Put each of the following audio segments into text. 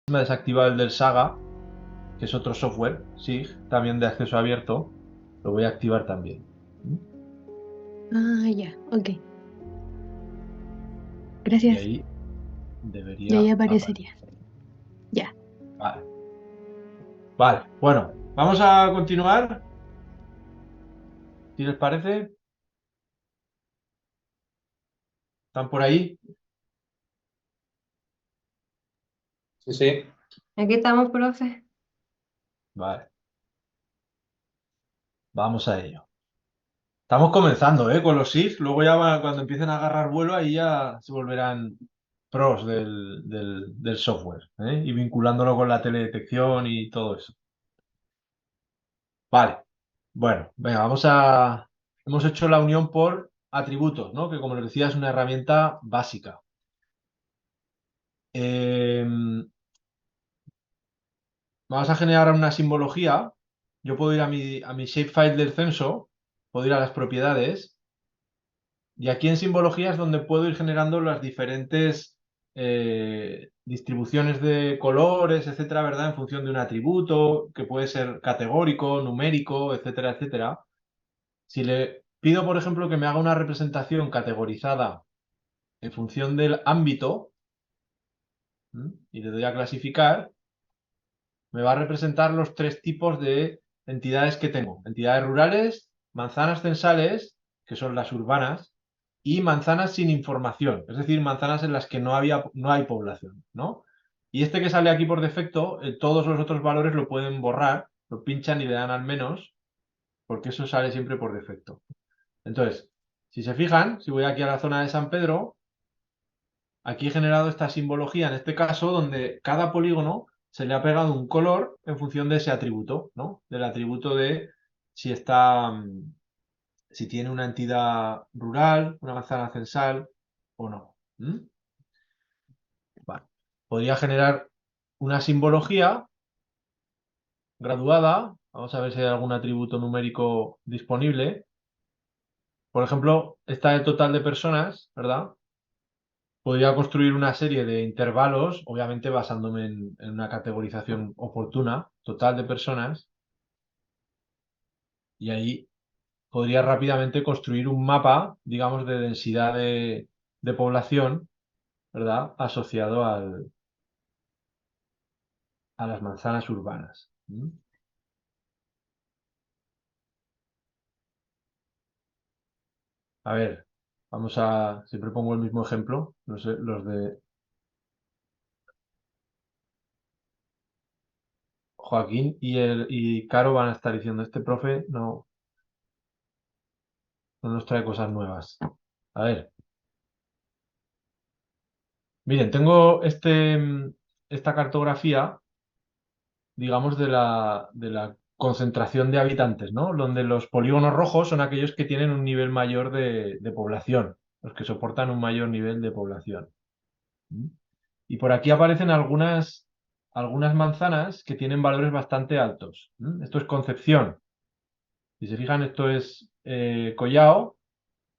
me desactiva el del Saga, que es otro software, SIG, también de acceso abierto. Lo voy a activar también. Ah, ya, ok. Y Gracias. ahí Y ahí debería aparecería. aparecer. Ya. Vale. Vale. Bueno, vamos a continuar, si les parece. ¿Están por ahí? Sí, sí. Aquí estamos, profe. Vale. Vamos a ello. Estamos comenzando, con los SIG. Luego ya cuando empiecen a agarrar vuelo, ahí ya se volverán pros del software, ¿eh? Y vinculándolo con la teledetección y todo eso. Vale. Bueno, venga, hemos hecho la unión por atributos, ¿no? Que como les decía es una herramienta básica. Vamos a generar una simbología. Yo puedo ir a mi shapefile del censo, puedo ir a las propiedades, y aquí en simbología es donde puedo ir generando las diferentes distribuciones de colores, etcétera, ¿verdad? En función de un atributo, que puede ser categórico, numérico, etcétera, etcétera. Si le pido, por ejemplo, que me haga una representación categorizada en función del ámbito, y le doy a clasificar, me va a representar los tres tipos de entidades que tengo. Entidades rurales, manzanas censales, que son las urbanas, y manzanas sin información, es decir, manzanas en las que no hay población, ¿no? Y este que sale aquí por defecto, todos los otros valores lo pueden borrar, lo pinchan y le dan al menos, porque eso sale siempre por defecto. Entonces, si se fijan, si voy aquí a la zona de San Pedro, aquí he generado esta simbología, en este caso, donde cada polígono se le ha pegado un color en función de ese atributo, ¿no? Del atributo de si está, si tiene una entidad rural, una manzana censal o no. Vale. Podría generar una simbología graduada. Vamos a ver si hay algún atributo numérico disponible. Por ejemplo, esta de total de personas, ¿verdad? Podría construir una serie de intervalos, obviamente basándome en una categorización oportuna, total de personas, y ahí podría rápidamente construir un mapa, digamos, de densidad de población, ¿verdad? Asociado a las manzanas urbanas. A ver, siempre pongo el mismo ejemplo, no sé, los de Joaquín y Caro van a estar diciendo, este profe no nos trae cosas nuevas. A ver, miren, tengo esta cartografía, digamos, de la concentración de habitantes, ¿no? Donde los polígonos rojos son aquellos que tienen un nivel mayor de población, los que soportan un mayor nivel de población. ¿Mm? Y por aquí aparecen algunas manzanas que tienen valores bastante altos. Esto es Concepción. Si se fijan, esto es Collao,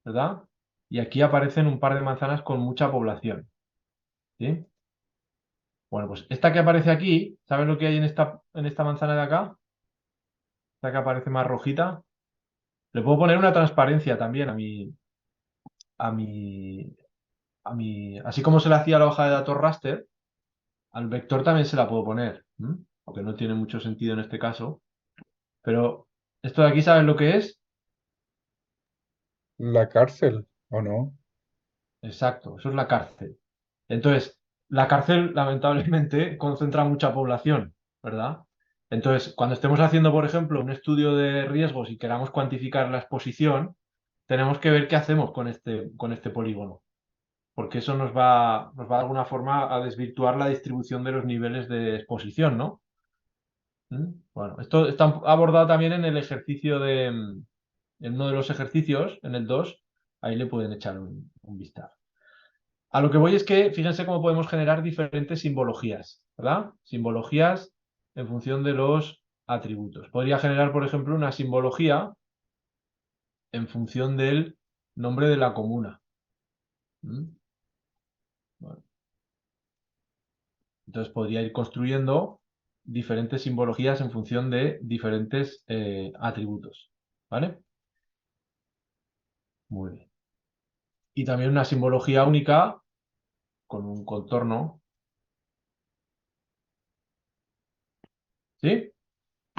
¿verdad? Y aquí aparecen un par de manzanas con mucha población. ¿Sí? Bueno, pues esta que aparece aquí, ¿sabes lo que hay en esta manzana de acá? Esta que aparece más rojita. Le puedo poner una transparencia también a mi, así como se le hacía a la hoja de datos raster, al vector también se la puedo poner, aunque no tiene mucho sentido en este caso. Pero esto de aquí, ¿sabes lo que es? La cárcel, ¿o no? Exacto, eso es la cárcel. Entonces, la cárcel lamentablemente concentra mucha población, ¿verdad? Entonces, cuando estemos haciendo, por ejemplo, un estudio de riesgos y queramos cuantificar la exposición, tenemos que ver qué hacemos con este polígono, porque eso nos va de alguna forma a desvirtuar la distribución de los niveles de exposición, ¿no? Bueno, esto está abordado también en el ejercicio en uno de los ejercicios, en el 2, ahí le pueden echar un vistazo. A lo que voy es que fíjense cómo podemos generar diferentes simbologías, ¿verdad? Simbologías en función de los atributos. Podría generar, por ejemplo, una simbología en función del nombre de la comuna. ¿Mm? Bueno, Entonces podría ir construyendo diferentes simbologías en función de diferentes atributos. ¿Vale? Muy bien. Y también una simbología única con un contorno. ¿Sí?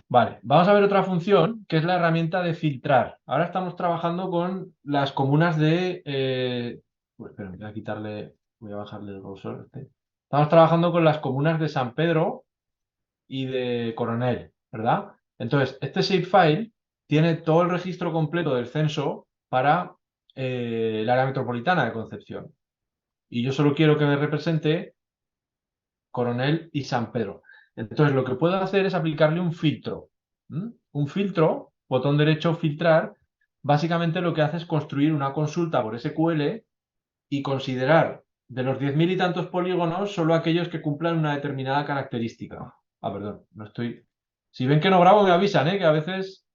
Vale, vamos a ver otra función que es la herramienta de filtrar. Ahora estamos trabajando con las comunas de... espera, voy a quitarle, voy a bajarle el grosor. Estamos trabajando con las comunas de San Pedro y de Coronel, ¿verdad? Entonces, este shapefile tiene todo el registro completo del censo para el área metropolitana de Concepción. Y yo solo quiero que me represente Coronel y San Pedro. Entonces, lo que puedo hacer es aplicarle un filtro. Un filtro, botón derecho, filtrar, básicamente lo que hace es construir una consulta por SQL y considerar de los 10.000 y tantos polígonos solo aquellos que cumplan una determinada característica. Ah, perdón, no estoy... Si ven que no grabo, me avisan, que a veces...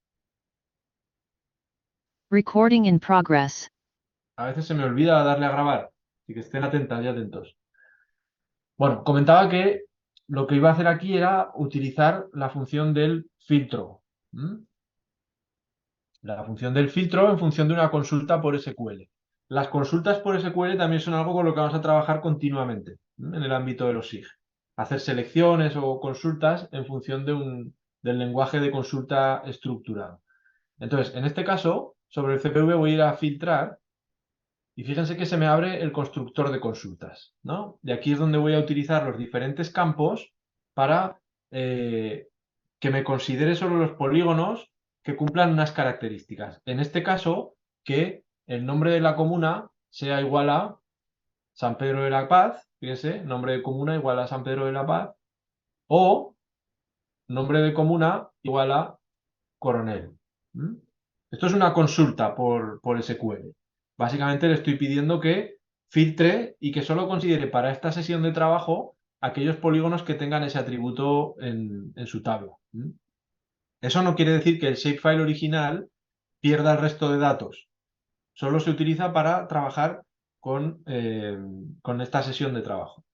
Recording in progress. A veces se me olvida darle a grabar. Así que estén atentas y atentos. Bueno, comentaba que lo que iba a hacer aquí era utilizar la función del filtro. La función del filtro en función de una consulta por SQL. Las consultas por SQL también son algo con lo que vamos a trabajar continuamente en el ámbito de los SIG. Hacer selecciones o consultas en función del lenguaje de consulta estructurado. Entonces, en este caso, sobre el CPV voy a ir a filtrar y fíjense que se me abre el constructor de consultas, ¿no? Y aquí es donde voy a utilizar los diferentes campos para que me considere solo los polígonos que cumplan unas características. En este caso, que el nombre de la comuna sea igual a San Pedro de la Paz, fíjense, nombre de comuna igual a San Pedro de la Paz, o nombre de comuna igual a Coronel. Esto es una consulta por SQL. Básicamente le estoy pidiendo que filtre y que solo considere para esta sesión de trabajo aquellos polígonos que tengan ese atributo en su tabla. Eso no quiere decir que el shapefile original pierda el resto de datos. Solo se utiliza para trabajar con esta sesión de trabajo.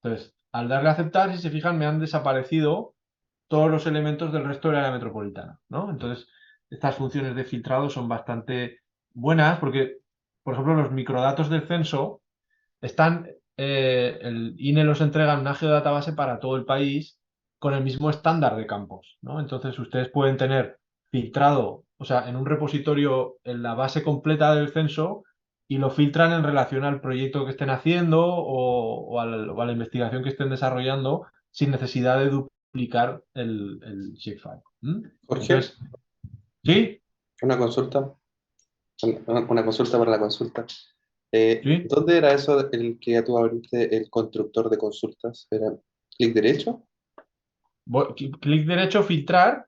Entonces, al darle a aceptar, si se fijan, me han desaparecido todos los elementos del resto del área metropolitana, ¿no? Entonces, estas funciones de filtrado son bastante buenas porque, por ejemplo, los microdatos del censo están, el INE los entrega en una geodatabase para todo el país con el mismo estándar de campos, ¿no? Entonces, ustedes pueden tener filtrado, o sea, en un repositorio en la base completa del censo y lo filtran en relación al proyecto que estén haciendo o a la investigación que estén desarrollando sin necesidad de duplicar el shapefile. Jorge, Entonces, ¿sí? una consulta, una consulta para la consulta. ¿Sí? ¿Dónde era eso el que tú abriste el constructor de consultas? ¿Era clic derecho? Clic derecho, filtrar.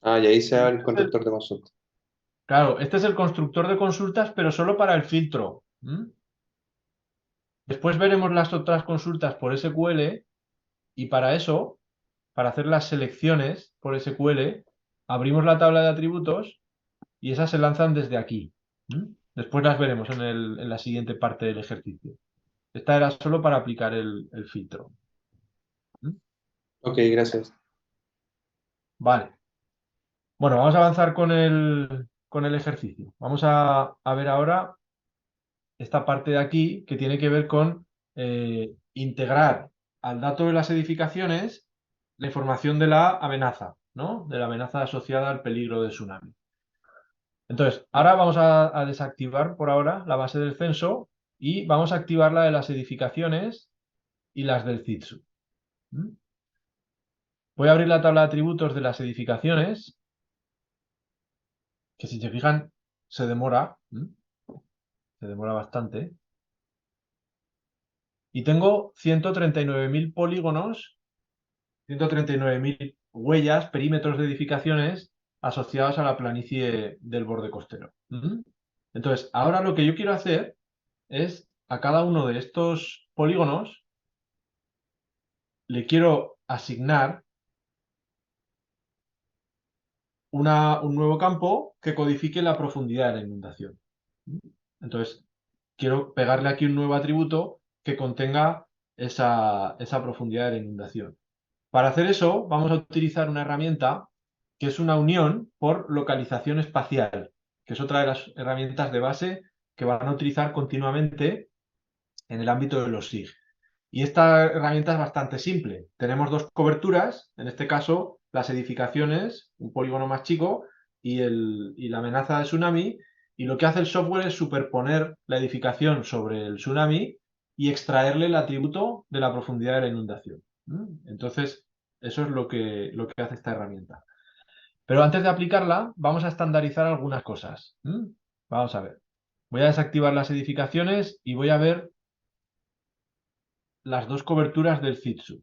Ah, y ahí se Y abre este el es el- constructor de consultas. Claro, este es el constructor de consultas, pero solo para el filtro. Después veremos las otras consultas por SQL y para eso, para hacer las selecciones por SQL, abrimos la tabla de atributos y esas se lanzan desde aquí. Después las veremos en la siguiente parte del ejercicio. Esta era solo para aplicar el filtro. ¿Mm? Ok, gracias. Vale. Bueno, vamos a avanzar con el ejercicio. Vamos a ver ahora esta parte de aquí que tiene que ver con integrar al dato de las edificaciones la información de la amenaza, ¿no? De la amenaza asociada al peligro de tsunami. Entonces, ahora vamos a desactivar por ahora la base del censo y vamos a activar la de las edificaciones y las del CITSU. Voy a abrir la tabla de atributos de las edificaciones, que si se fijan se demora bastante. Y tengo 139.000 polígonos, 139.000 huellas, perímetros de edificaciones asociados a la planicie del borde costero. Entonces, ahora lo que yo quiero hacer es a cada uno de estos polígonos le quiero asignar un nuevo campo que codifique la profundidad de la inundación. Entonces, quiero pegarle aquí un nuevo atributo que contenga esa profundidad de la inundación. Para hacer eso, vamos a utilizar una herramienta que es una unión por localización espacial, que es otra de las herramientas de base que van a utilizar continuamente en el ámbito de los SIG. Y esta herramienta es bastante simple. Tenemos dos coberturas, en este caso las edificaciones, un polígono más chico y la amenaza de tsunami. Y lo que hace el software es superponer la edificación sobre el tsunami y extraerle el atributo de la profundidad de la inundación. Entonces, eso es lo que hace esta herramienta. Pero antes de aplicarla, vamos a estandarizar algunas cosas. Vamos a ver. Voy a desactivar las edificaciones y voy a ver las dos coberturas del Fitsu.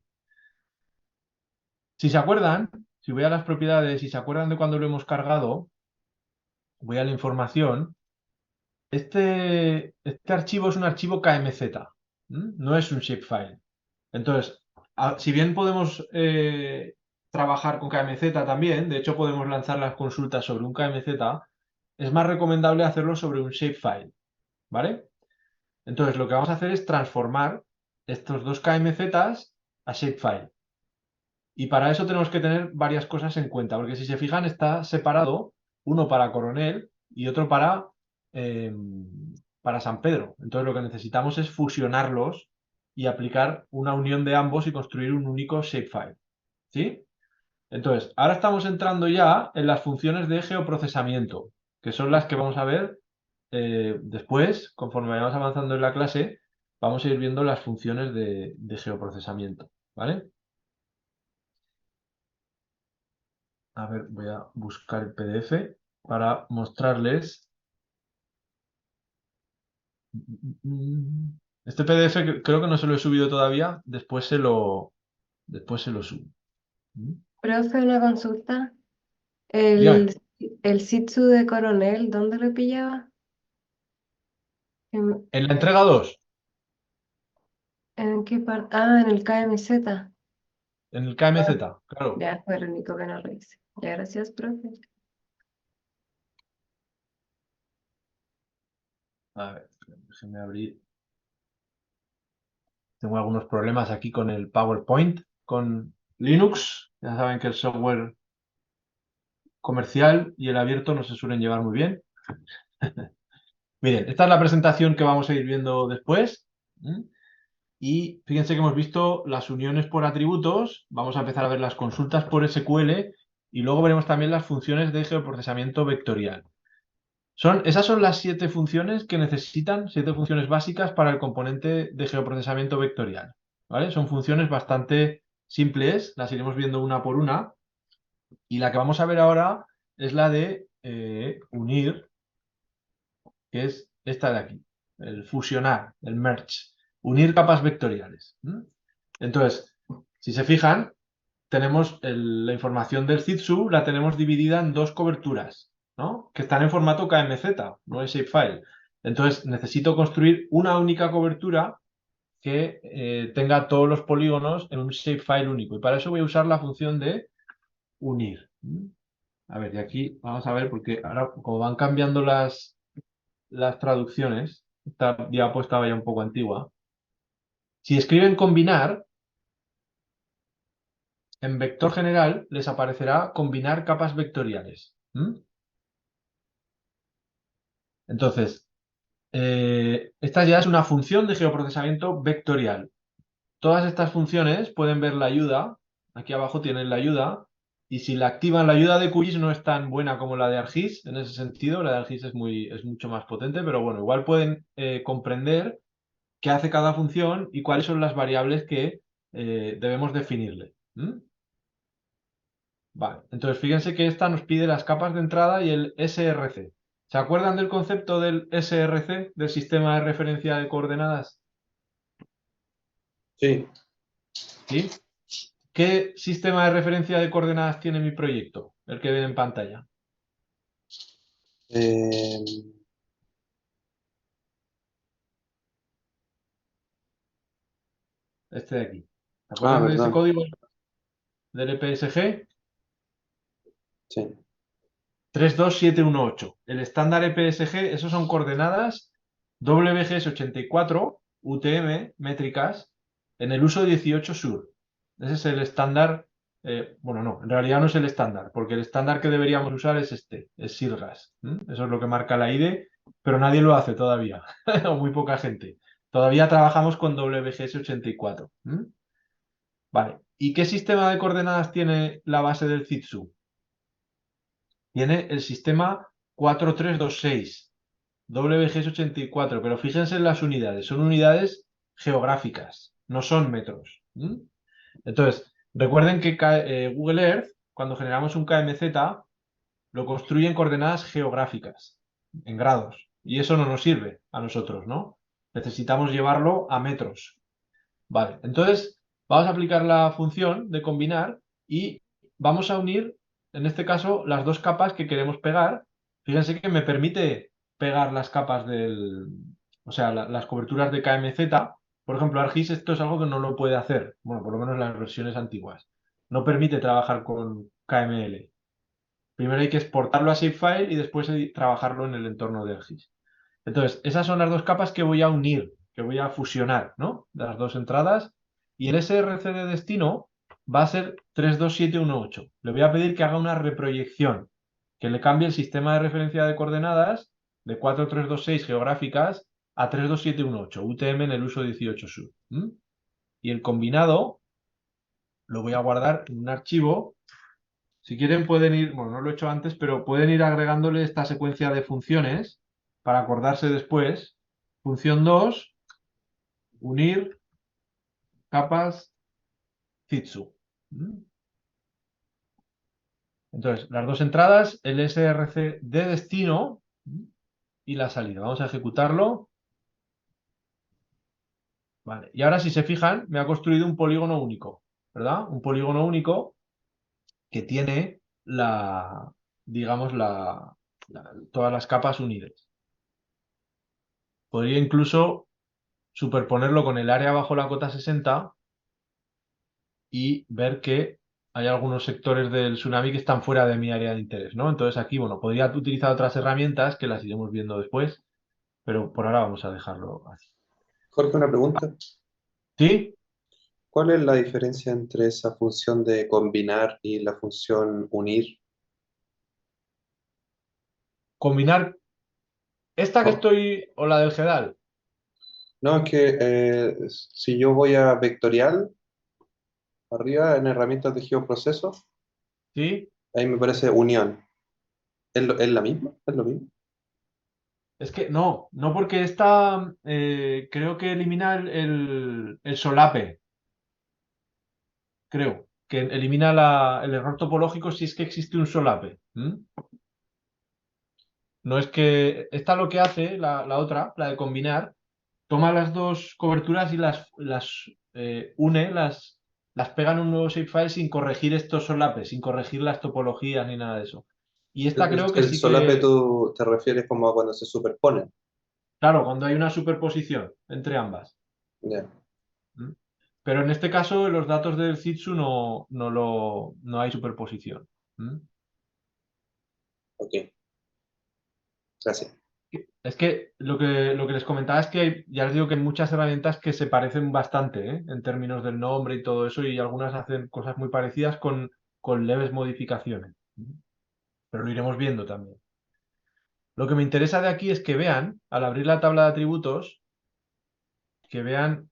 Si se acuerdan, si voy a las propiedades y se acuerdan de cuando lo hemos cargado, voy a la información. Este archivo es un archivo KMZ, no es un shapefile. Entonces, si bien podemos trabajar con KMZ también, de hecho podemos lanzar las consultas sobre un KMZ, es más recomendable hacerlo sobre un shapefile, ¿vale? Entonces, lo que vamos a hacer es transformar estos dos KMZs a shapefile. Y para eso tenemos que tener varias cosas en cuenta, porque si se fijan está separado uno para Coronel y otro eh, para San Pedro. Entonces lo que necesitamos es fusionarlos y aplicar una unión de ambos y construir un único shapefile. ¿Sí? Entonces, ahora estamos entrando ya en las funciones de geoprocesamiento, que son las que vamos a ver después, conforme vayamos avanzando en la clase, vamos a ir viendo las funciones de geoprocesamiento. ¿Vale? A ver, voy a buscar el PDF para mostrarles. Este PDF creo que no se lo he subido todavía, después se lo subo. Profe, una consulta. Dígame, El Shih Tzu de Coronel, ¿dónde lo pillaba? en la entrega 2, ¿En qué parte? Ah, en el KMZ. en el KMZ, claro. Ya, fue el único que no revisé. Ya, gracias, profe. A ver, déjenme abrir. Tengo algunos problemas aquí con el PowerPoint, con Linux. Ya saben que el software comercial y el abierto no se suelen llevar muy bien. Miren, esta es la presentación que vamos a ir viendo después. Y fíjense que hemos visto las uniones por atributos, vamos a empezar a ver las consultas por SQL y luego veremos también las funciones de geoprocesamiento vectorial. Esas son las 7 funciones que necesitan, 7 funciones básicas para el componente de geoprocesamiento vectorial. ¿Vale? Son funciones bastante simples, las iremos viendo una por una. Y la que vamos a ver ahora es la de unir, que es esta de aquí, el fusionar, el merge, unir capas vectoriales. Entonces, si se fijan, tenemos la información del Zip-Su, la tenemos dividida en dos coberturas, ¿no? Que están en formato KMZ, no es shapefile. Entonces, necesito construir una única cobertura que tenga todos los polígonos en un shapefile único. Y para eso voy a usar la función de unir. A ver, y aquí vamos a ver, porque ahora como van cambiando las traducciones, esta diapo estaba ya un poco antigua. Si escriben combinar, en vector general les aparecerá combinar capas vectoriales. Entonces, esta ya es una función de geoprocesamiento vectorial. Todas estas funciones pueden ver la ayuda. Aquí abajo tienen la ayuda. Y si la activan, la ayuda de QGIS no es tan buena como la de ArcGIS en ese sentido. La de ArcGIS es mucho más potente, pero bueno, igual pueden comprender qué hace cada función y cuáles son las variables que debemos definirle. Vale, entonces fíjense que esta nos pide las capas de entrada y el SRC. ¿Se acuerdan del concepto del SRC, del sistema de referencia de coordenadas? Sí. ¿Sí? ¿Qué sistema de referencia de coordenadas tiene mi proyecto? El que ven en pantalla. Eh, Este de aquí. ¿Se acuerdan de ese verdad. código del EPSG? Sí. 32718. El estándar EPSG, esos son coordenadas WGS84 UTM métricas en el uso 18 Sur. Ese es el estándar. Bueno, no, en realidad no es el estándar, porque el estándar que deberíamos usar es este, es SIRGAS. Eso es lo que marca la IDE, pero nadie lo hace todavía, o muy poca gente. Todavía trabajamos con WGS84. Vale, ¿y qué sistema de coordenadas tiene la base del ZITSU? Tiene el sistema 4326. WGS84, pero fíjense en las unidades, son unidades geográficas, no son metros. Entonces, recuerden que Google Earth, cuando generamos un KMZ, lo construye en coordenadas geográficas, en grados, y eso no nos sirve a nosotros, ¿no? Necesitamos llevarlo a metros. Vale, entonces vamos a aplicar la función de combinar y vamos a unir, en este caso, las dos capas que queremos pegar. Fíjense que me permite pegar las capas o sea, las coberturas de KMZ. Por ejemplo, ArcGIS esto es algo que no lo puede hacer, bueno, por lo menos las versiones antiguas. No permite trabajar con KML. Primero hay que exportarlo a shapefile y después trabajarlo en el entorno de ArcGIS. Entonces, esas son las dos capas que voy a unir, que voy a fusionar, ¿no? Las dos entradas. Y el SRC de destino va a ser 32718. Le voy a pedir que haga una reproyección, que le cambie el sistema de referencia de coordenadas de 4326 geográficas a 32718, UTM en el uso 18 Sur. Y el combinado lo voy a guardar en un archivo. Si quieren pueden ir, bueno, no lo he hecho antes, pero pueden ir agregándole esta secuencia de funciones para acordarse después. Función 2, unir capas Zitsu. Entonces, las dos entradas, el SRC de destino y la salida. Vamos a ejecutarlo. Vale. Y ahora, si se fijan, me ha construido un polígono único, ¿verdad? Un polígono único que tiene digamos, todas las capas unidas. Podría incluso superponerlo con el área bajo la cota 60 y ver que hay algunos sectores del tsunami que están fuera de mi área de interés, ¿no? Entonces aquí, bueno, podría utilizar otras herramientas que las iremos viendo después, pero por ahora vamos a dejarlo así. Jorge, una pregunta. ¿Sí? ¿Cuál es la diferencia entre esa función de combinar y la función unir? Combinar esta que Co- estoy o la del GEDAL, No, es que si yo voy a vectorial, arriba en herramientas de geoproceso, ¿sí? ahí me parece unión. ¿Es la misma? ¿Es lo mismo? Es que no porque esta creo que elimina el solape, creo, que elimina el error topológico si es que existe un solape. No es que esta lo que hace, la otra, la de combinar, toma las dos coberturas y las une, las pega en un nuevo shapefile sin corregir estos solapes, sin corregir las topologías ni nada de eso. Y esta creo que El sí solape que, tú te refieres como a cuando se superponen. claro, cuando hay una superposición entre ambas. Ya, ¿Mm? Pero en este caso, en los datos del Zitsu no hay superposición. ¿Mm? ok, gracias. Es que lo que les comentaba es que ya les digo que hay muchas herramientas que se parecen bastante, en términos del nombre y todo eso, y algunas hacen cosas muy parecidas con leves modificaciones. Pero lo iremos viendo también. Lo que me interesa de aquí es que vean, al abrir la tabla de atributos, que vean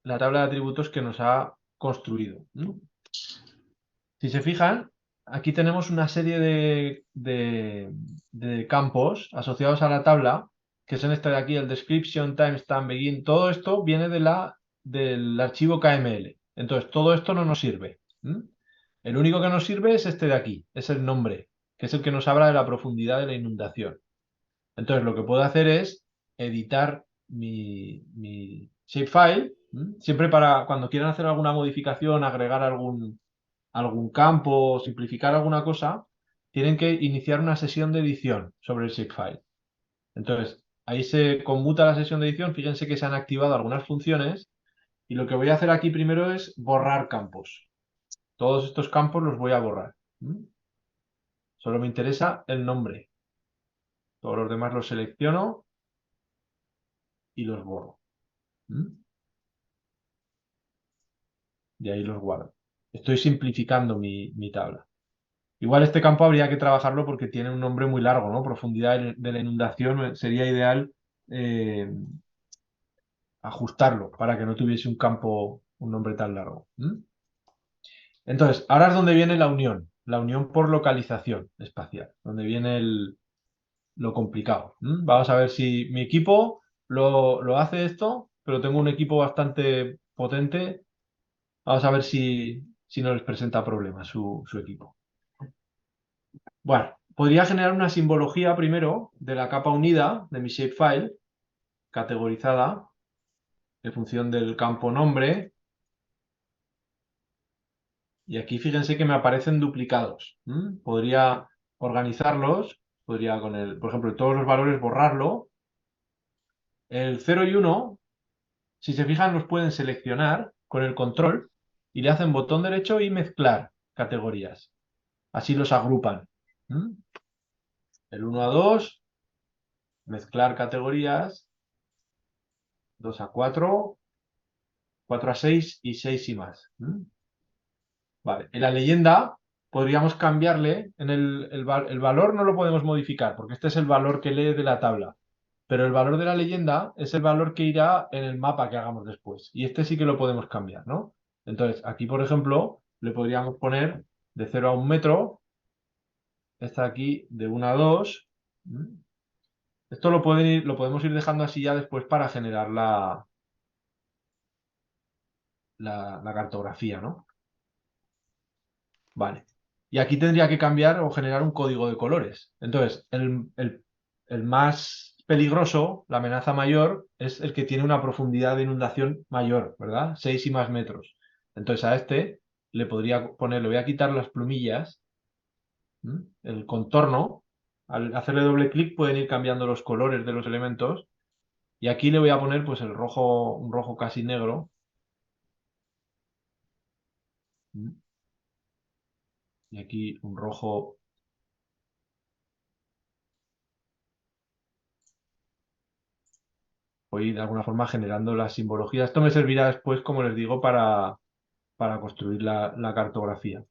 la tabla de atributos que nos ha construido. Si se fijan, aquí tenemos una serie de campos asociados a la tabla, que son este de aquí, el description, timestamp, begin. Todo esto viene del archivo KML. Entonces, todo esto no nos sirve. El único que nos sirve es este de aquí, es el nombre, que es el que nos habla de la profundidad de la inundación. Entonces, lo que puedo hacer es editar mi shapefile, siempre para cuando quieran hacer alguna modificación, agregar algún campo, simplificar alguna cosa, tienen que iniciar una sesión de edición sobre el shapefile. Entonces, ahí se conmuta la sesión de edición. Fíjense que se han activado algunas funciones y lo que voy a hacer aquí primero es borrar campos. Todos estos campos los voy a borrar. Solo me interesa el nombre. Todos los demás los selecciono y los borro. ¿Mm? Y ahí los guardo. Estoy simplificando mi tabla. Igual este campo habría que trabajarlo porque tiene un nombre muy largo, ¿no? Profundidad de la inundación. Sería ideal ajustarlo para que no tuviese un nombre tan largo. ¿Mm? Entonces, ahora es donde viene la unión por localización espacial, donde viene lo complicado. ¿Mm? Vamos a ver si mi equipo lo hace esto, pero tengo un equipo bastante potente. Vamos a ver si no les presenta problemas su equipo. Bueno, podría generar una simbología primero de la capa unida de mi shapefile, categorizada en función del campo nombre. Y aquí fíjense que me aparecen duplicados. Podría organizarlos, podría por ejemplo, todos los valores borrarlo. El 0 y 1, si se fijan, los pueden seleccionar con el control y le hacen botón derecho y mezclar categorías. Así los agrupan. El 1 a 2, mezclar categorías, 2 a 4, 4 a 6 y 6 y más. Vale. En la leyenda podríamos cambiarle, el valor no lo podemos modificar, porque este es el valor que lee de la tabla. Pero el valor de la leyenda es el valor que irá en el mapa que hagamos después. Y este sí que lo podemos cambiar, ¿no? Entonces, aquí, por ejemplo, le podríamos poner de 0 a 1 metro. Esta aquí de 1 a 2. Esto lo podemos ir dejando así ya después para generar la cartografía, ¿no? Vale. Y aquí tendría que cambiar o generar un código de colores. Entonces, el más peligroso, la amenaza mayor, es el que tiene una profundidad de inundación mayor, ¿verdad? 6 y más metros. Entonces a este le podría poner, le voy a quitar las plumillas, el contorno. Al hacerle doble clic pueden ir cambiando los colores de los elementos. Y aquí le voy a poner pues un rojo casi negro. Y aquí un rojo. Voy de alguna forma generando la simbología. Esto me servirá después, como les digo, para construir la cartografía.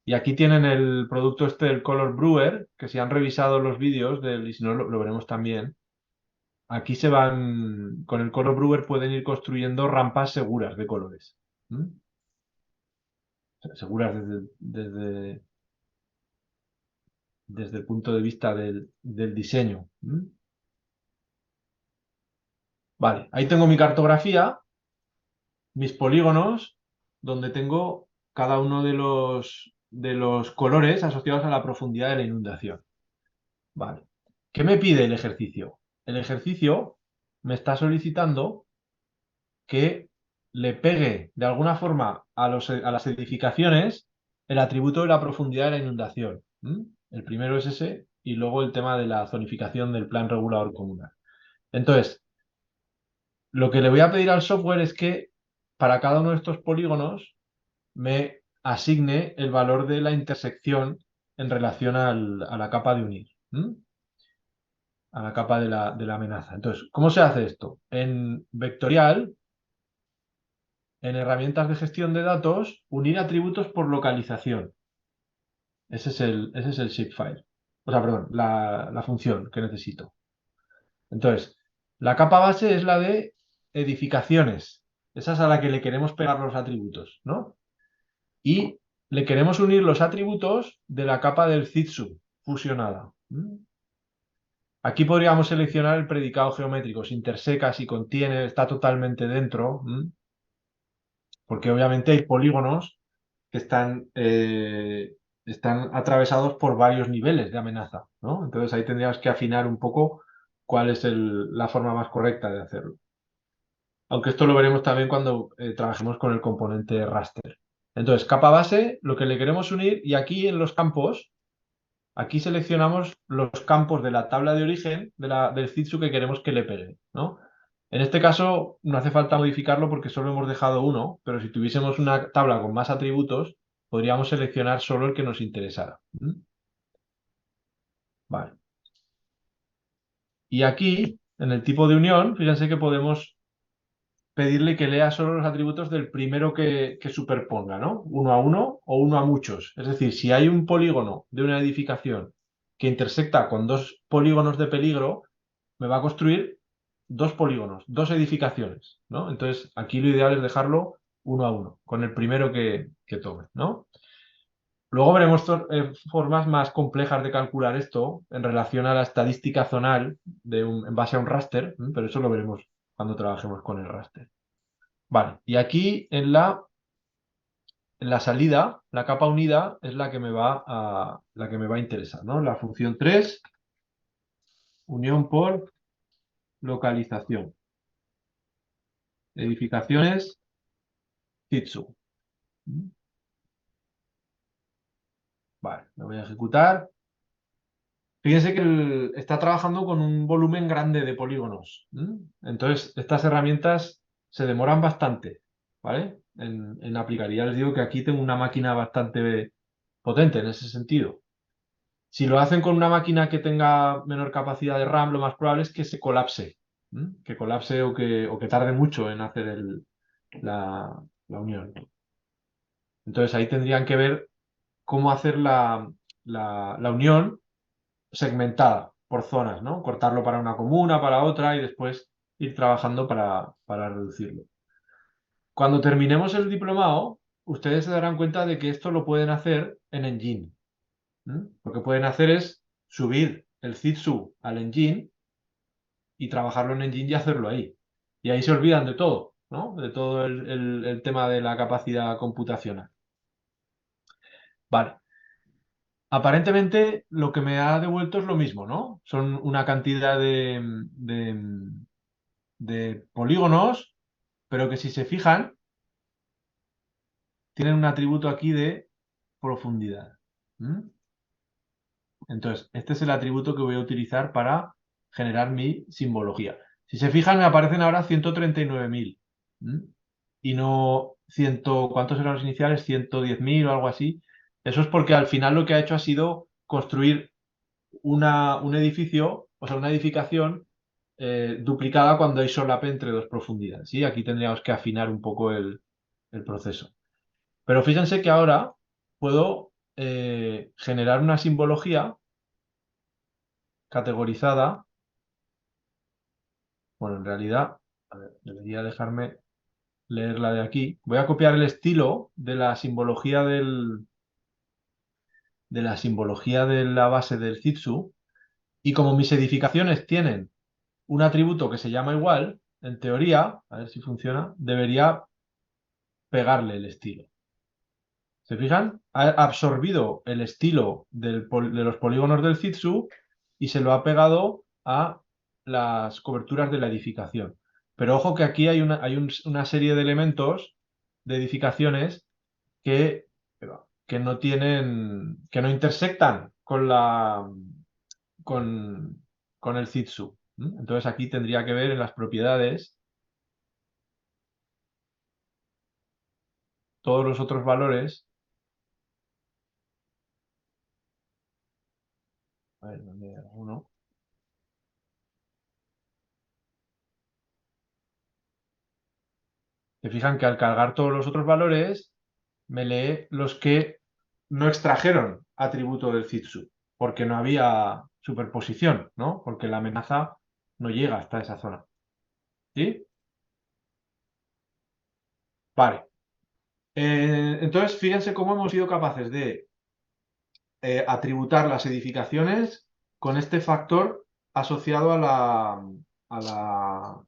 Y aquí tienen el producto este del Color Brewer, que si han revisado los vídeos, y si no lo veremos también, aquí con el Color Brewer pueden ir construyendo rampas seguras de colores. Seguras desde el punto de vista del diseño. Vale, ahí tengo mi cartografía, mis polígonos, donde tengo cada uno de los colores asociados a la profundidad de la inundación. Vale. ¿Qué me pide el ejercicio? El ejercicio me está solicitando que le pegue de alguna forma a las edificaciones el atributo de la profundidad de la inundación. El primero es ese y luego el tema de la zonificación del plan regulador comunal. Entonces, lo que le voy a pedir al software es que para cada uno de estos polígonos me asigne el valor de la intersección en relación a la capa de unir, a la capa de la amenaza. Entonces, ¿cómo se hace esto? En vectorial, en herramientas de gestión de datos, unir atributos por localización. Ese es el shapefile. O sea, perdón, la función que necesito. Entonces, la capa base es la de edificaciones. Esa es a la que le queremos pegar los atributos, ¿no? Y le queremos unir los atributos de la capa del Zitsu fusionada. Aquí podríamos seleccionar el predicado geométrico, si interseca, si contiene, está totalmente dentro, porque obviamente hay polígonos que están atravesados por varios niveles de amenaza, ¿no? Entonces ahí tendríamos que afinar un poco cuál es la forma más correcta de hacerlo. Aunque esto lo veremos también cuando trabajemos con el componente raster. Entonces, capa base, lo que le queremos unir, y aquí en los campos, aquí seleccionamos los campos de la tabla de origen del Zitsu que queremos que le pegue, ¿no? En este caso no hace falta modificarlo porque solo hemos dejado uno, pero si tuviésemos una tabla con más atributos, podríamos seleccionar solo el que nos interesara. Vale. Y aquí, en el tipo de unión, fíjense que podemos pedirle que lea solo los atributos del primero que superponga, ¿no? Uno a uno o uno a muchos. Es decir, si hay un polígono de una edificación que intersecta con dos polígonos de peligro, me va a construir dos polígonos, dos edificaciones, ¿no? Entonces, aquí lo ideal es dejarlo uno a uno, con el primero que tome, ¿no? Luego veremos formas más complejas de calcular esto en relación a la estadística zonal en base a un raster, pero eso lo veremos cuando trabajemos con el raster. Vale, y aquí en la salida, la capa unida es la que me va a interesar, ¿no? La función 3, unión por localización. Edificaciones, Titsu. Vale, lo voy a ejecutar. Fíjense que está trabajando con un volumen grande de polígonos. Entonces, estas herramientas se demoran bastante, ¿vale? En aplicar. Y ya les digo que aquí tengo una máquina bastante potente en ese sentido. Si lo hacen con una máquina que tenga menor capacidad de RAM, lo más probable es que se colapse. Que colapse o que tarde mucho en hacer la unión. Entonces ahí tendrían que ver cómo hacer la unión segmentada por zonas, ¿no? Cortarlo para una comuna, para otra y después ir trabajando para reducirlo. Cuando terminemos el diplomado, ustedes se darán cuenta de que esto lo pueden hacer en Engine. Lo que pueden hacer es subir el Zitsu al Engine y trabajarlo en Engine y hacerlo ahí. Y ahí se olvidan de todo, ¿no? De todo el tema de la capacidad computacional. Vale. Aparentemente lo que me ha devuelto es lo mismo, ¿no? Son una cantidad de polígonos, pero que si se fijan, tienen un atributo aquí de profundidad. Entonces, este es el atributo que voy a utilizar para generar mi simbología. Si se fijan, me aparecen ahora 139.000. Y no ¿cuántos eran los iniciales? 110.000 o algo así. Eso es porque al final lo que ha hecho ha sido construir un edificio, o sea, una edificación duplicada cuando hay solape entre dos profundidades. ¿Sí? Aquí tendríamos que afinar un poco el proceso. Pero fíjense que ahora puedo generar una simbología categorizada. Bueno, en realidad, a ver, debería dejarme leerla de aquí. Voy a copiar el estilo de la simbología de la base del Zitsu. Y como mis edificaciones tienen un atributo que se llama igual, en teoría, a ver si funciona, debería pegarle el estilo. ¿Se fijan? Ha absorbido el estilo de los polígonos del Zitsu y se lo ha pegado a las coberturas de la edificación. Pero ojo que aquí hay una serie de elementos de edificaciones que, que no intersectan con, con el Zitsu. Entonces aquí tendría que ver en las propiedades todos los otros valores. A ver, ¿dónde hay alguno? Se fijan que al cargar todos los otros valores, me lee los que no extrajeron atributo del Zitsu, porque no había superposición, ¿no? Porque la amenaza no llega hasta esa zona. ¿Sí? Vale. Entonces, fíjense cómo hemos sido capaces de atributar las edificaciones con este factor asociado a la, a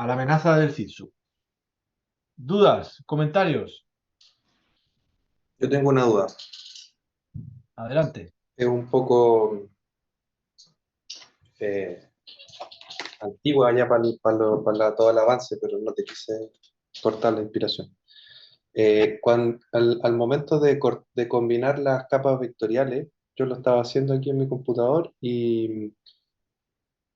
la amenaza del Zitsu. ¿Dudas? ¿Comentarios? Yo tengo una duda. Adelante. Es un poco eh, antigua ya para todo el avance, pero no te quise cortar la inspiración. Al momento de combinar las capas vectoriales, yo lo estaba haciendo aquí en mi computador y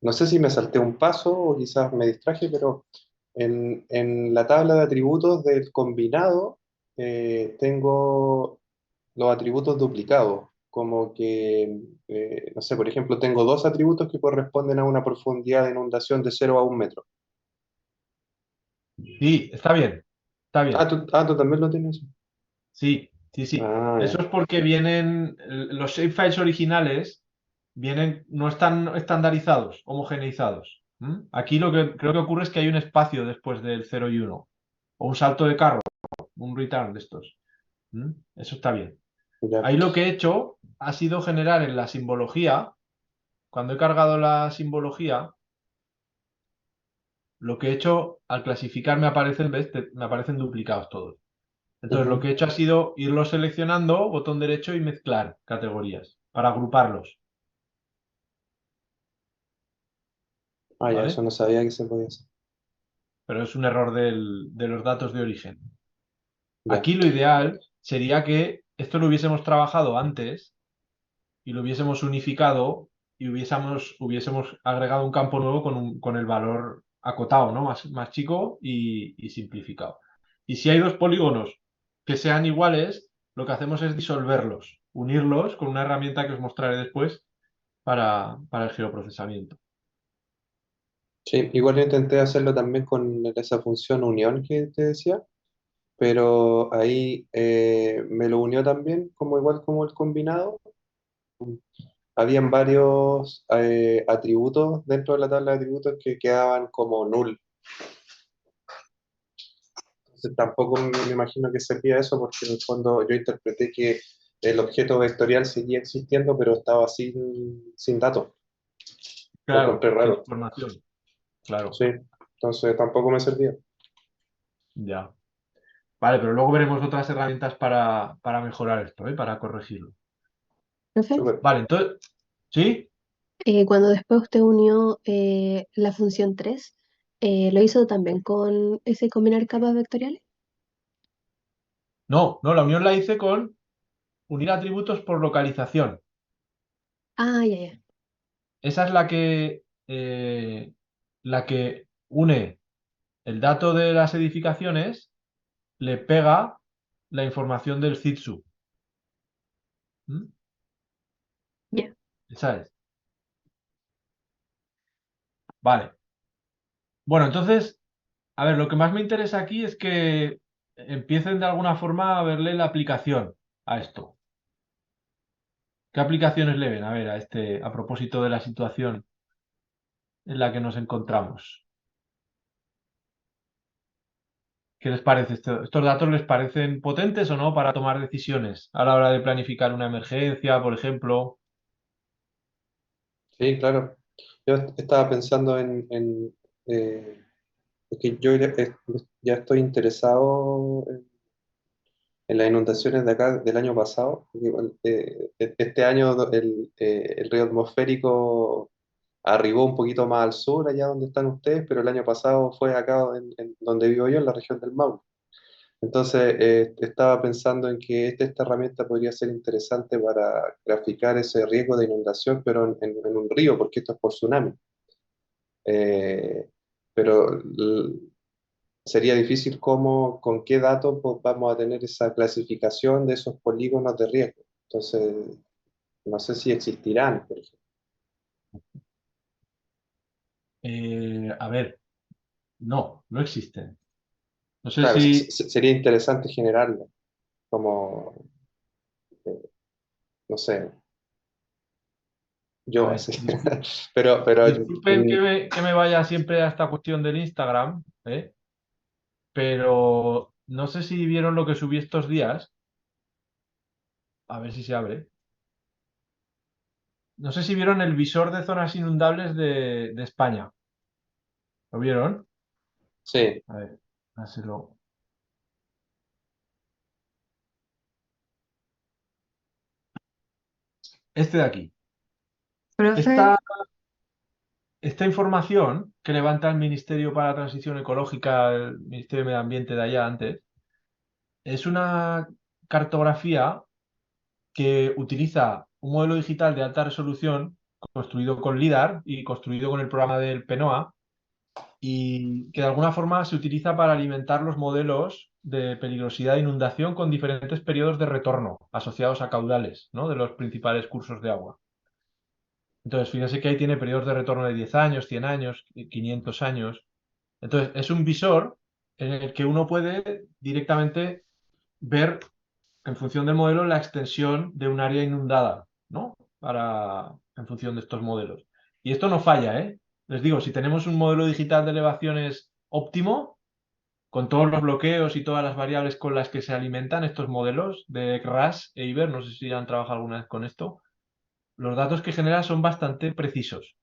no sé si me salté un paso o quizás me distraje, pero en la tabla de atributos del combinado tengo los atributos duplicados, como que, no sé, por ejemplo, tengo dos atributos que corresponden a una profundidad de inundación de 0 a 1 metro. Sí, está bien, está bien. Tú también lo tienes. Sí, sí, sí. Ah, Eso ya. es porque vienen, los shapefiles originales vienen, no están estandarizados, homogeneizados. Aquí lo que creo que ocurre es que hay un espacio después del 0 y 1, o un salto de carro, un return de estos. Eso está bien. Ya. Ahí lo que he hecho ha sido generar en la simbología, cuando he cargado la simbología, lo que he hecho al clasificar me aparecen, ¿ves? Me aparecen duplicados todos. Entonces lo Ujú. que he hecho ha sido irlos seleccionando, botón derecho y mezclar categorías para agruparlos, Ah, ya, eso ¿vale? no sabía que se podía hacer. Pero es un error de los datos de origen. Ya. Aquí lo ideal sería que esto lo hubiésemos trabajado antes y lo hubiésemos unificado y hubiésemos agregado un campo nuevo con el valor acotado, ¿no? Más chico y simplificado. Y si hay dos polígonos que sean iguales, lo que hacemos es disolverlos, unirlos con una herramienta que os mostraré después para el geoprocesamiento. Sí, igual yo intenté hacerlo también con esa función unión que te decía, pero ahí me lo unió también, como igual como el combinado. Habían varios atributos dentro de la tabla de atributos que quedaban como null. Entonces tampoco me imagino que servía eso porque en el fondo yo interpreté que el objeto vectorial seguía existiendo, pero estaba sin datos. Lo Claro, encontré sin raro. información, claro, Sí, entonces tampoco me servía. ya. Vale, pero luego veremos otras herramientas para mejorar esto, ¿eh? Para corregirlo. Profe, Súper. Vale, entonces, ¿sí? cuando después usted unió la función 3, ¿lo hizo también con ese combinar capas vectoriales? No, no, la unión la hice con unir atributos por localización. Ah, ya, ya. Esa es la que une el dato de las edificaciones, le pega la información del CITSU. ¿Mm? Ya. Esa es. Vale. Bueno, entonces, a ver, lo que más me interesa aquí es que empiecen de alguna forma a verle la aplicación a esto. ¿Qué aplicaciones le ven? A ver, a propósito de la situación en la que nos encontramos. ¿Qué les parece? ¿Estos datos les parecen potentes o no para tomar decisiones a la hora de planificar una emergencia, por ejemplo? Sí, claro. Yo estaba pensando es que yo ya estoy interesado en las inundaciones de acá del año pasado. Porque igual, este año el río atmosférico arribó un poquito más al sur, allá donde están ustedes, pero el año pasado fue acá en donde vivo yo, en la región del Maule. Entonces, estaba pensando en que esta herramienta podría ser interesante para graficar ese riesgo de inundación, pero en un río, porque esto es por tsunami. Eh, pero sería difícil con qué datos pues, vamos a tener esa clasificación de esos polígonos de riesgo. Entonces, no sé si existirán, por ejemplo. A ver, no existen. No sé Claro, si, sería interesante generarlo, como, no sé, a yo ver, así. Pero disculpen que me vaya siempre a esta cuestión del Instagram, ¿eh? Pero no sé si vieron lo que subí estos días. A ver si se abre. No sé si vieron el visor de zonas inundables de España. ¿Lo vieron? sí, A ver, dáselo. Este de aquí. Profe, Esta información que levanta el Ministerio para la Transición Ecológica, el Ministerio de Medio Ambiente de allá antes, es una cartografía que utiliza un modelo digital de alta resolución construido con LIDAR y construido con el programa del PENOA y que de alguna forma se utiliza para alimentar los modelos de peligrosidad de inundación con diferentes periodos de retorno asociados a caudales, ¿no? De los principales cursos de agua. Entonces, fíjense que ahí tiene periodos de retorno de 10 años, 100 años, 500 años. Entonces, es un visor en el que uno puede directamente ver, en función del modelo, la extensión de un área inundada, ¿no? En función de estos modelos. Y esto no falla, ¿eh? Les digo, si tenemos un modelo digital de elevaciones óptimo, con todos los bloqueos y todas las variables con las que se alimentan estos modelos de RAS e IBER, no sé si han trabajado alguna vez con esto, los datos que genera son bastante precisos.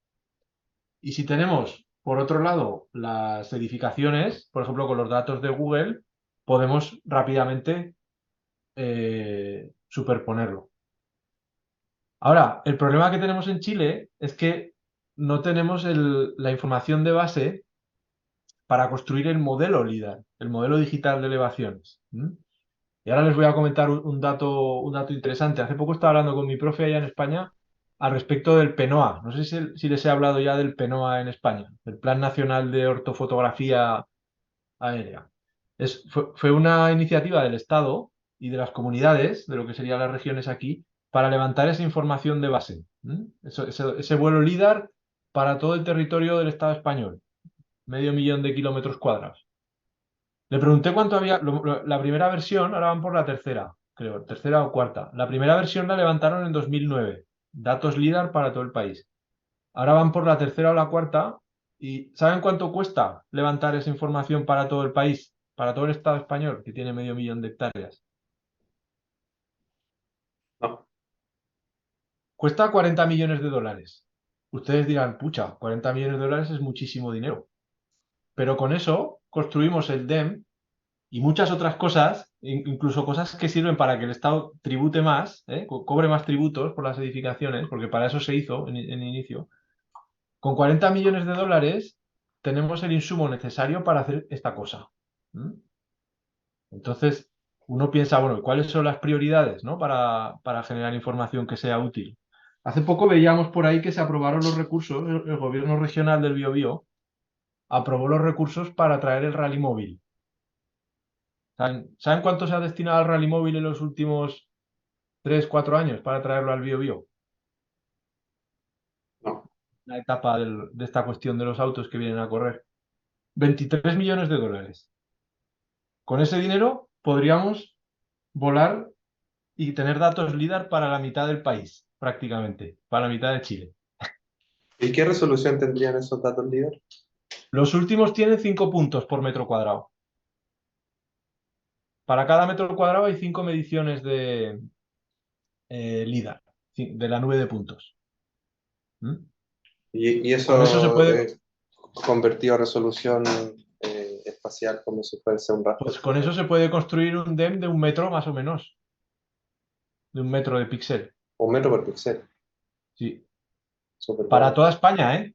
Y si tenemos, por otro lado, las edificaciones, por ejemplo, con los datos de Google, podemos rápidamente superponerlo. Ahora, el problema que tenemos en Chile es que no tenemos la información de base para construir el modelo LIDAR, el modelo digital de elevaciones. Y ahora les voy a comentar un dato interesante. Hace poco estaba hablando con mi profe allá en España al respecto del PENOA. No sé si les he hablado ya del PENOA en España, el Plan Nacional de Ortofotografía Aérea. Fue una iniciativa del Estado y de las comunidades, de lo que serían las regiones aquí, para levantar esa información de base. Ese vuelo LIDAR para todo el territorio del Estado español, 500.000 de kilómetros cuadrados. Le pregunté cuánto había. La primera versión, ahora van por la tercera, creo, tercera o cuarta. La primera versión la levantaron en 2009. Datos LIDAR para todo el país. Ahora van por la tercera o la cuarta. ¿Y saben cuánto cuesta levantar esa información para todo el país? Para todo el Estado español, que tiene 500.000 de hectáreas. No. Cuesta 40 millones de dólares. Ustedes dirán, pucha, 40 millones de dólares es muchísimo dinero. Pero con eso construimos el DEM y muchas otras cosas, incluso cosas que sirven para que el Estado tribute más, cobre más tributos por las edificaciones, porque para eso se hizo en inicio. Con 40 millones de dólares tenemos el insumo necesario para hacer esta cosa. Entonces, uno piensa, bueno, ¿cuáles son las prioridades, ¿no? para generar información que sea útil? Hace poco veíamos por ahí que se aprobaron los recursos, el gobierno regional del Biobío aprobó los recursos para traer el rally móvil. ¿Saben cuánto se ha destinado al rally móvil en los últimos 3, 4 años para traerlo al Biobío? No. La etapa de esta cuestión de los autos que vienen a correr. 23 millones de dólares. Con ese dinero podríamos volar y tener datos LIDAR para la mitad del país, prácticamente, para la mitad de Chile. ¿Y qué resolución tendrían esos datos líder? Los últimos tienen 5 puntos por metro cuadrado. Para cada metro cuadrado hay 5 mediciones de LIDAR, de la nube de puntos. Y Con eso se eso puede, es convertido a resolución espacial, como si fuese un raster. pues con eso se puede construir un DEM de 1 metro más o menos, de 1 metro de píxel. Un metro por píxel. Sí. Súper Para bueno. toda España, ¿eh?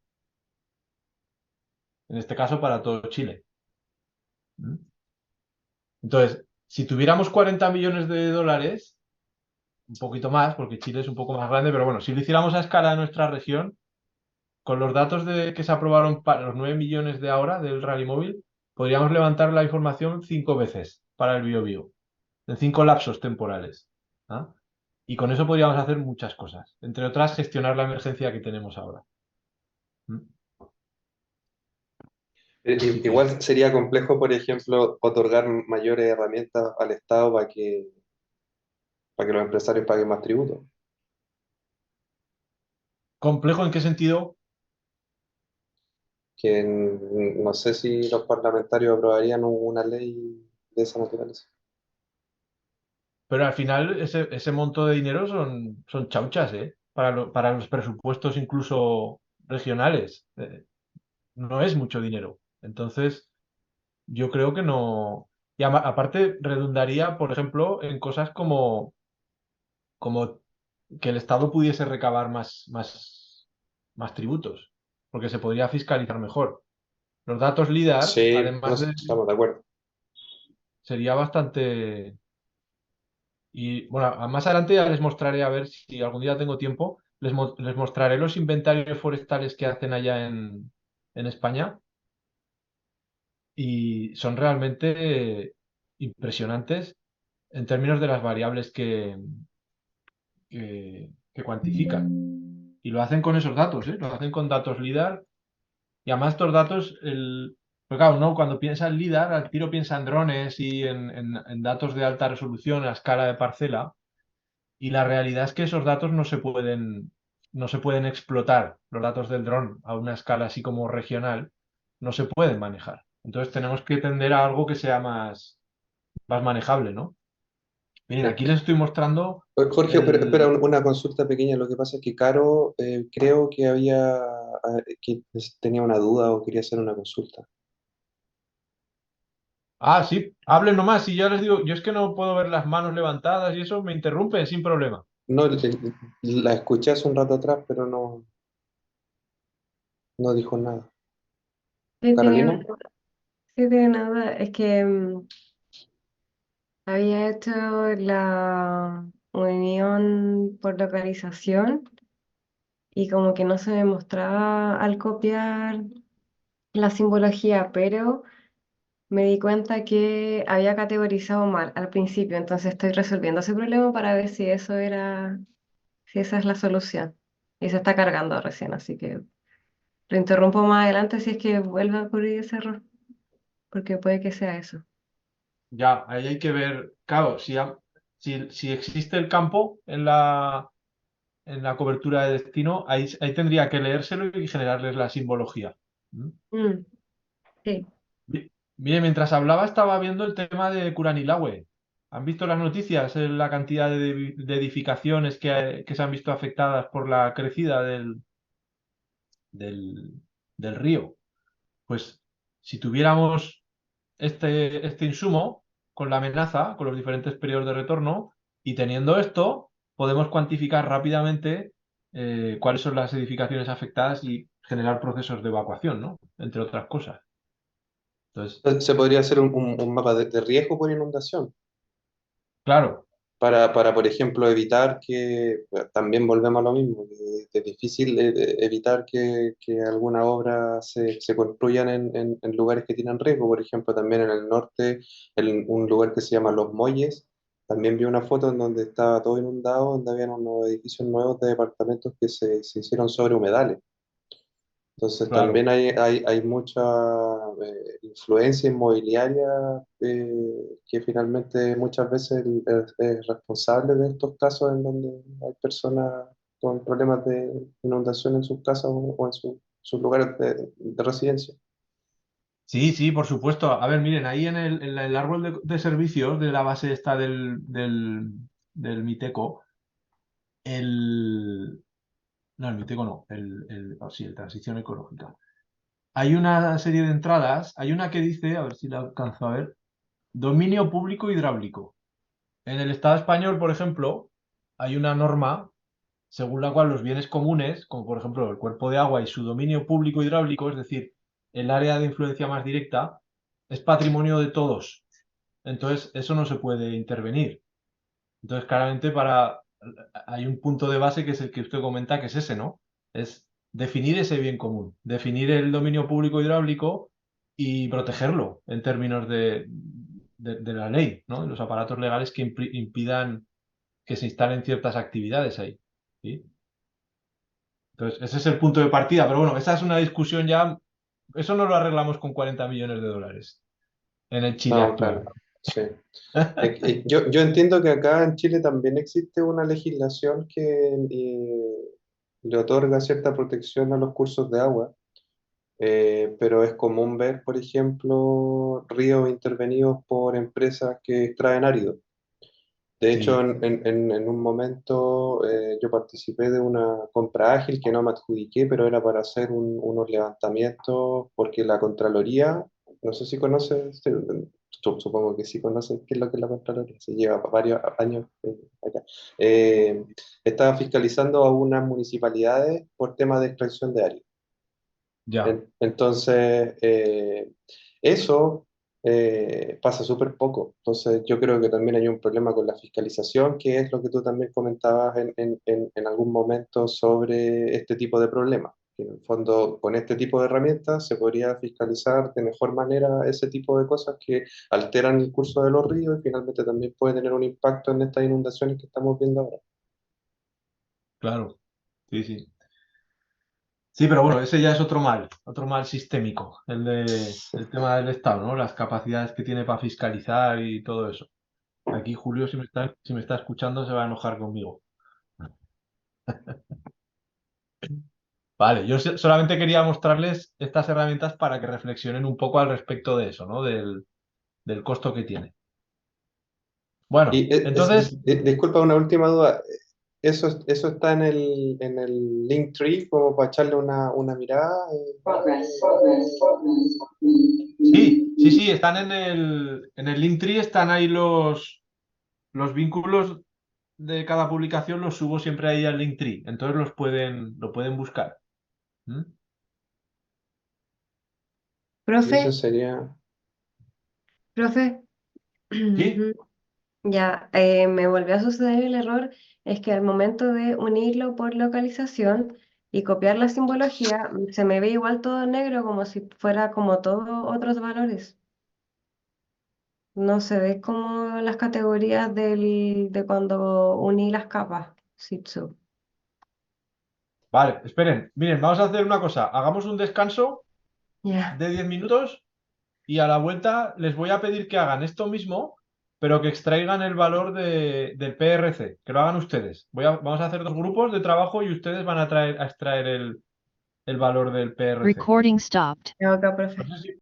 En este caso para todo Chile. Entonces, si tuviéramos 40 millones de dólares, un poquito más, porque Chile es un poco más grande, pero bueno, si lo hiciéramos a escala de nuestra región, con los datos que se aprobaron para los 9 millones de ahora del Rally Móvil, podríamos levantar la información 5 veces para el Biobío, en 5 lapsos temporales. ¿Ah? Y con eso podríamos hacer muchas cosas, entre otras gestionar la emergencia que tenemos ahora. Así que, Igual sería complejo, por ejemplo, otorgar mayores herramientas al Estado para que los empresarios paguen más tributos. ¿complejo en qué sentido? Que no sé si los parlamentarios aprobarían una ley de esa naturaleza. Pero al final ese monto de dinero son chauchas, ¿eh? Para los presupuestos incluso regionales. No es mucho dinero. Entonces, yo creo que no. Y aparte, redundaría, por ejemplo, en cosas como que el Estado pudiese recabar más tributos, porque se podría fiscalizar mejor. Los datos LIDAR, Sí, no además sé, de, estamos de acuerdo. sería bastante. Y bueno, más adelante ya les mostraré, a ver si algún día tengo tiempo, les mostraré los inventarios forestales que hacen allá en España y son realmente impresionantes en términos de las variables que cuantifican. Y lo hacen con esos datos, ¿eh? Lo hacen con datos LIDAR. Y además estos datos, pues claro, uno cuando piensa en LIDAR, al tiro piensa en drones y en datos de alta resolución a escala de parcela. Y la realidad es que esos datos no se pueden explotar, los datos del dron a una escala así como regional, no se pueden manejar. Entonces tenemos que tender a algo que sea más manejable, ¿no? Miren, Sí. aquí les estoy mostrando Jorge, espera, el... una consulta pequeña. Lo que pasa es que Caro creo que que tenía una duda o quería hacer una consulta. Ah, sí, hablen nomás y ya les digo, yo es que no puedo ver las manos levantadas y eso me interrumpe sin problema. No, la escuché hace un rato atrás, pero no dijo nada. Sí, ¿Carolina? tiene una duda. Es que había hecho la unión por localización y como que no se me mostraba al copiar la simbología, pero me di cuenta que había categorizado mal al principio, entonces estoy resolviendo ese problema para ver si esa es la solución. Y se está cargando recién, así que lo interrumpo más adelante si es que vuelve a ocurrir ese error, porque puede que sea eso. Ya, ahí hay que ver, claro, si existe el campo en la cobertura de destino, ahí tendría que leérselo y generarles la simbología. ¿Mm? Mm, sí. Mire, mientras hablaba estaba viendo el tema de Curanilahue. ¿Han visto las noticias? La cantidad de edificaciones que se han visto afectadas por la crecida del, del río. Pues si tuviéramos este insumo con la amenaza, con los diferentes periodos de retorno, y teniendo esto, podemos cuantificar rápidamente cuáles son las edificaciones afectadas y generar procesos de evacuación, ¿no? Entre otras cosas. Entonces, Se podría hacer un mapa de riesgo por inundación claro, por ejemplo, evitar también volvemos a lo mismo, que es difícil evitar que alguna obra se construyan en lugares que tienen riesgo. Por ejemplo, también en el norte, en un lugar que se llama Los Molles, también vi una foto en donde estaba todo inundado, donde habían unos edificios nuevos de departamentos que se hicieron sobre humedales. Entonces claro. también hay mucha influencia inmobiliaria que finalmente muchas veces es responsable de estos casos en donde hay personas con problemas de inundación en sus casas o en sus lugares de residencia. Sí, sí, por supuesto. A ver, miren, ahí en el árbol de servicios de la base esta del Miteco, el... No, el Miteco no, sí, el Transición Ecológica. Hay una serie de entradas, hay una que dice, a ver si la alcanzo a ver, dominio público hidráulico. En el Estado español, por ejemplo, hay una norma según la cual los bienes comunes, como por ejemplo el cuerpo de agua y su dominio público hidráulico, es decir, el área de influencia más directa, es patrimonio de todos. Entonces, eso no se puede intervenir. Entonces, claramente hay un punto de base que es el que usted comenta, que es ese, ¿no? Es definir ese bien común, definir el dominio público hidráulico y protegerlo en términos de la ley, ¿no? De los aparatos legales que impidan que se instalen ciertas actividades ahí. ¿Sí? Entonces, ese es el punto de partida, pero bueno, esa es una discusión ya, eso no lo arreglamos con 40 millones de dólares en el Chile No, claro, actual. sí. Yo entiendo que acá en Chile también existe una legislación que le otorga cierta protección a los cursos de agua. Pero es común ver, por ejemplo, ríos intervenidos por empresas que extraen árido. De hecho, Sí, en un momento yo participé de una compra ágil que no me adjudiqué, pero era para hacer unos levantamientos, porque la Contraloría, no sé si conoces, supongo que sí conoces qué es lo que es la Contraloría, se lleva varios años acá. Eh, Estaba fiscalizando a unas municipalidades por temas de extracción de árido. ya. Entonces, eso pasa súper poco. Entonces, yo creo que también hay un problema con la fiscalización, que es lo que tú también comentabas en algún momento sobre este tipo de problemas. que en el fondo con este tipo de herramientas se podría fiscalizar de mejor manera ese tipo de cosas que alteran el curso de los ríos y finalmente también puede tener un impacto en estas inundaciones que estamos viendo ahora. Claro, sí, sí. Sí, pero bueno, ese ya es otro mal sistémico, el tema del Estado, ¿no? Las capacidades que tiene para fiscalizar y todo eso. Aquí Julio, si me está escuchando, se va a enojar conmigo. Vale, yo solamente quería mostrarles estas herramientas para que reflexionen un poco al respecto de eso, ¿no? Del costo que tiene. Bueno, Y entonces, disculpa, una última duda. ¿Eso está en el Linktree como para echarle una mirada? sí, sí, sí, están en el Linktree, están ahí los vínculos de cada publicación, los subo siempre ahí al Linktree, entonces lo pueden buscar. ¿Mm? Sí, eso Profe, sería... profe, Sí, ya me volvió a suceder el error, es que al momento de unirlo por localización y copiar la simbología, se me ve igual todo negro como si fuera como todos otros valores. No se ve como las categorías de cuando uní las capas. Sitsu. vale, esperen, miren, vamos a hacer una cosa, hagamos un descanso Ya. de 10 minutos y a la vuelta les voy a pedir que hagan esto mismo, pero que extraigan el valor del PRC, que lo hagan ustedes. Vamos a hacer dos grupos de trabajo y ustedes van a extraer el valor del PRC. Recording stopped. Ya, acá, No profe. sé si,